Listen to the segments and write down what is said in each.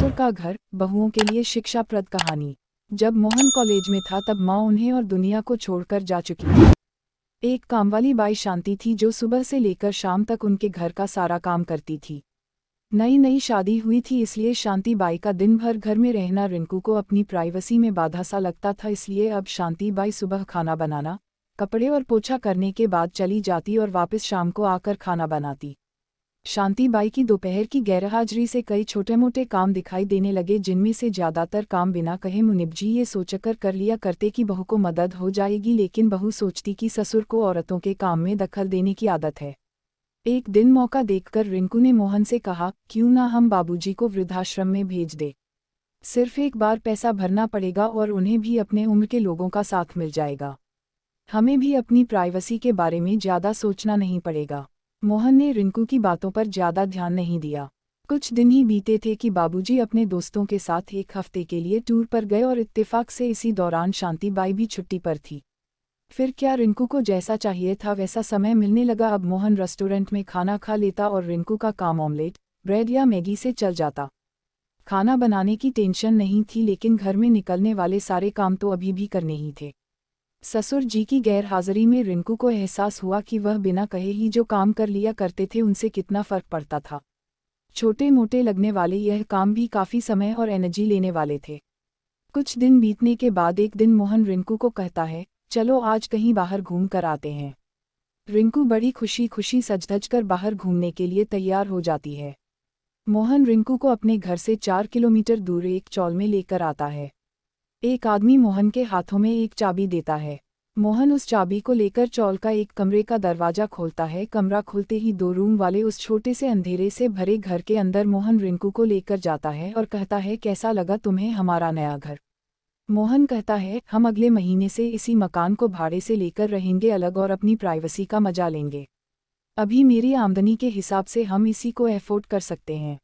ससुर का घर, बहुओं के लिए शिक्षाप्रद कहानी। जब मोहन कॉलेज में था तब माँ उन्हें और दुनिया को छोड़कर जा चुकी थी। एक कामवाली बाई शांति थी जो सुबह से लेकर शाम तक उनके घर का सारा काम करती थी। नई नई शादी हुई थी इसलिए शांति बाई का दिन भर घर में रहना रिंकू को अपनी प्राइवेसी में बाधा सा लगता था। इसलिए अब शांति बाई सुबह खाना बनाना, कपड़े और पोछा करने के बाद चली जाती और वापस शाम को आकर खाना बनाती। शांति बाई की दोपहर की गैरहाजिरी से कई छोटे मोटे काम दिखाई देने लगे जिनमें से ज्यादातर काम बिना कहे मुनीब जी ये सोचकर कर लिया करते कि बहू को मदद हो जाएगी, लेकिन बहू सोचती कि ससुर को औरतों के काम में दखल देने की आदत है। एक दिन मौका देखकर रिंकू ने मोहन से कहा, क्यों ना हम बाबूजी को वृद्धाश्रम में भेज दे। सिर्फ एक बार पैसा भरना पड़ेगा और उन्हें भी अपने उम्र के लोगों का साथ मिल जाएगा। हमें भी अपनी प्राइवेसी के बारे में ज्यादा सोचना नहीं पड़ेगा। मोहन ने रिंकू की बातों पर ज्यादा ध्यान नहीं दिया। कुछ दिन ही बीते थे कि बाबूजी अपने दोस्तों के साथ एक हफ्ते के लिए टूर पर गए और इत्तेफाक से इसी दौरान शांति बाई भी छुट्टी पर थी। फिर क्या रिंकू को जैसा चाहिए था वैसा समय मिलने लगा। अब मोहन रेस्टोरेंट में खाना खा लेता और रिंकू का काम ऑमलेट, ब्रेड या मैगी से चल जाता। खाना बनाने की टेंशन नहीं थी, लेकिन घर में निकलने वाले सारे काम तो अभी भी करने ही थे। ससुर जी की गैरहाजिरी में रिंकू को एहसास हुआ कि वह बिना कहे ही जो काम कर लिया करते थे उनसे कितना फर्क पड़ता था। छोटे मोटे लगने वाले यह काम भी काफ़ी समय और एनर्जी लेने वाले थे। कुछ दिन बीतने के बाद एक दिन मोहन रिंकू को कहता है, चलो आज कहीं बाहर घूम कर आते हैं। रिंकू बड़ी खुशी खुशी सज-धज कर बाहर घूमने के लिए तैयार हो जाती है। मोहन रिंकू को अपने घर से 4 किलोमीटर दूर एक चौल में लेकर आता है। एक आदमी मोहन के हाथों में एक चाबी देता है। मोहन उस चाबी को लेकर चौल का एक कमरे का दरवाजा खोलता है। कमरा खुलते ही 2 रूम वाले उस छोटे से अंधेरे से भरे घर के अंदर मोहन रिंकू को लेकर जाता है और कहता है, कैसा लगा तुम्हें हमारा नया घर। मोहन कहता है, हम अगले महीने से इसी मकान को भाड़े से लेकर रहेंगे अलग और अपनी प्राइवेसी का मजा लेंगे। अभी मेरी आमदनी के हिसाब से हम इसी को अफोर्ड कर सकते हैं।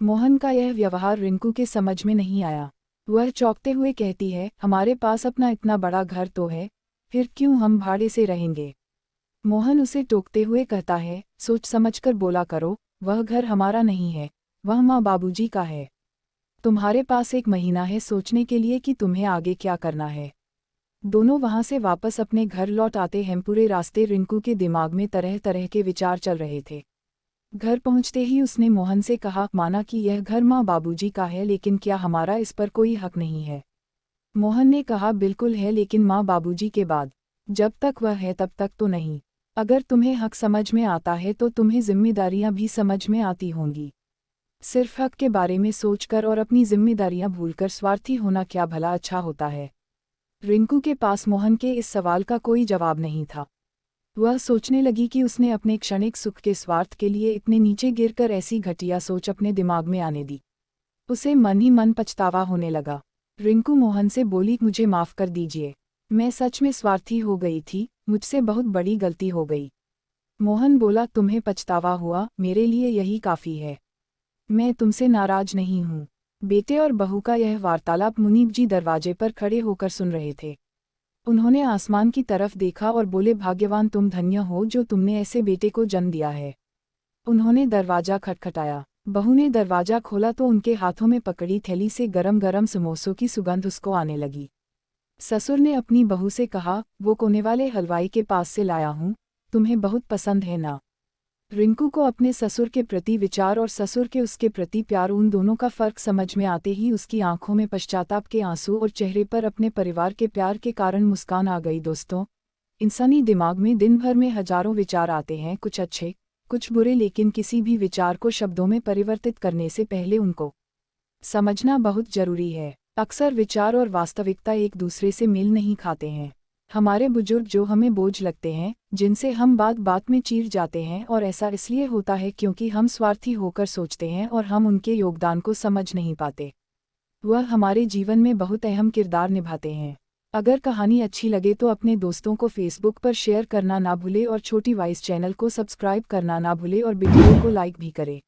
मोहन का यह व्यवहार रिंकू के समझ में नहीं आया। वह चौंकते हुए कहती है, हमारे पास अपना इतना बड़ा घर तो है, फिर क्यों हम भाड़े से रहेंगे। मोहन उसे टोकते हुए कहता है, सोच समझकर बोला करो, वह घर हमारा नहीं है, वह माँ बाबूजी का है। तुम्हारे पास 1 महीना है सोचने के लिए कि तुम्हें आगे क्या करना है। दोनों वहां से वापस अपने घर लौट आते हैं। पूरे रास्ते रिंकू के दिमाग में तरह तरह के विचार चल रहे थे। घर पहुंचते ही उसने मोहन से कहा, माना कि यह घर माँ बाबूजी का है, लेकिन क्या हमारा इस पर कोई हक नहीं है। मोहन ने कहा, बिल्कुल है, लेकिन माँ बाबूजी के बाद जब तक वह है तब तक तो नहीं। अगर तुम्हें हक समझ में आता है तो तुम्हें जिम्मेदारियां भी समझ में आती होंगी। सिर्फ हक के बारे में सोचकर और अपनी जिम्मेदारियां भूलकर स्वार्थी होना क्या भला अच्छा होता है। रिंकू के पास मोहन के इस सवाल का कोई जवाब नहीं था। वह सोचने लगी कि उसने अपने क्षणिक सुख के स्वार्थ के लिए इतने नीचे गिरकर ऐसी घटिया सोच अपने दिमाग में आने दी। उसे मन ही मन पछतावा होने लगा। रिंकू मोहन से बोली, मुझे माफ़ कर दीजिए, मैं सच में स्वार्थी हो गई थी, मुझसे बहुत बड़ी गलती हो गई। मोहन बोला, तुम्हें पछतावा हुआ, मेरे लिए यही काफ़ी है। मैं तुमसे नाराज नहीं हूँ। बेटे और बहू का यह वार्तालाप मुनीब जी दरवाजे पर खड़े होकर सुन रहे थे। उन्होंने आसमान की तरफ देखा और बोले, भाग्यवान तुम, धन्य हो जो तुमने ऐसे बेटे को जन्म दिया है। उन्होंने दरवाजा खटखटाया। बहू ने दरवाजा खोला तो उनके हाथों में पकड़ी थैली से गरम गरम समोसों की सुगंध उसको आने लगी। ससुर ने अपनी बहू से कहा, वो कोने वाले हलवाई के पास से लाया हूँ, तुम्हें बहुत पसंद है ना। रिंकू को अपने ससुर के प्रति विचार और ससुर के उसके प्रति प्यार, उन दोनों का फर्क समझ में आते ही उसकी आंखों में पश्चाताप के आंसू और चेहरे पर अपने परिवार के प्यार के कारण मुस्कान आ गई। दोस्तों, इंसानी दिमाग में दिन भर में हजारों विचार आते हैं, कुछ अच्छे कुछ बुरे, लेकिन किसी भी विचार को शब्दों में परिवर्तित करने से पहले उनको समझना बहुत जरूरी है। अक्सर विचार और वास्तविकता एक दूसरे से मेल नहीं खाते हैं। हमारे बुजुर्ग जो हमें बोझ लगते हैं, जिनसे हम बात बात में चीर जाते हैं, और ऐसा इसलिए होता है क्योंकि हम स्वार्थी होकर सोचते हैं और हम उनके योगदान को समझ नहीं पाते। वह हमारे जीवन में बहुत अहम किरदार निभाते हैं। अगर कहानी अच्छी लगे तो अपने दोस्तों को फेसबुक पर शेयर करना ना भूले और छोटी वॉइस चैनल को सब्सक्राइब करना ना भूले और वीडियो को लाइक भी करें।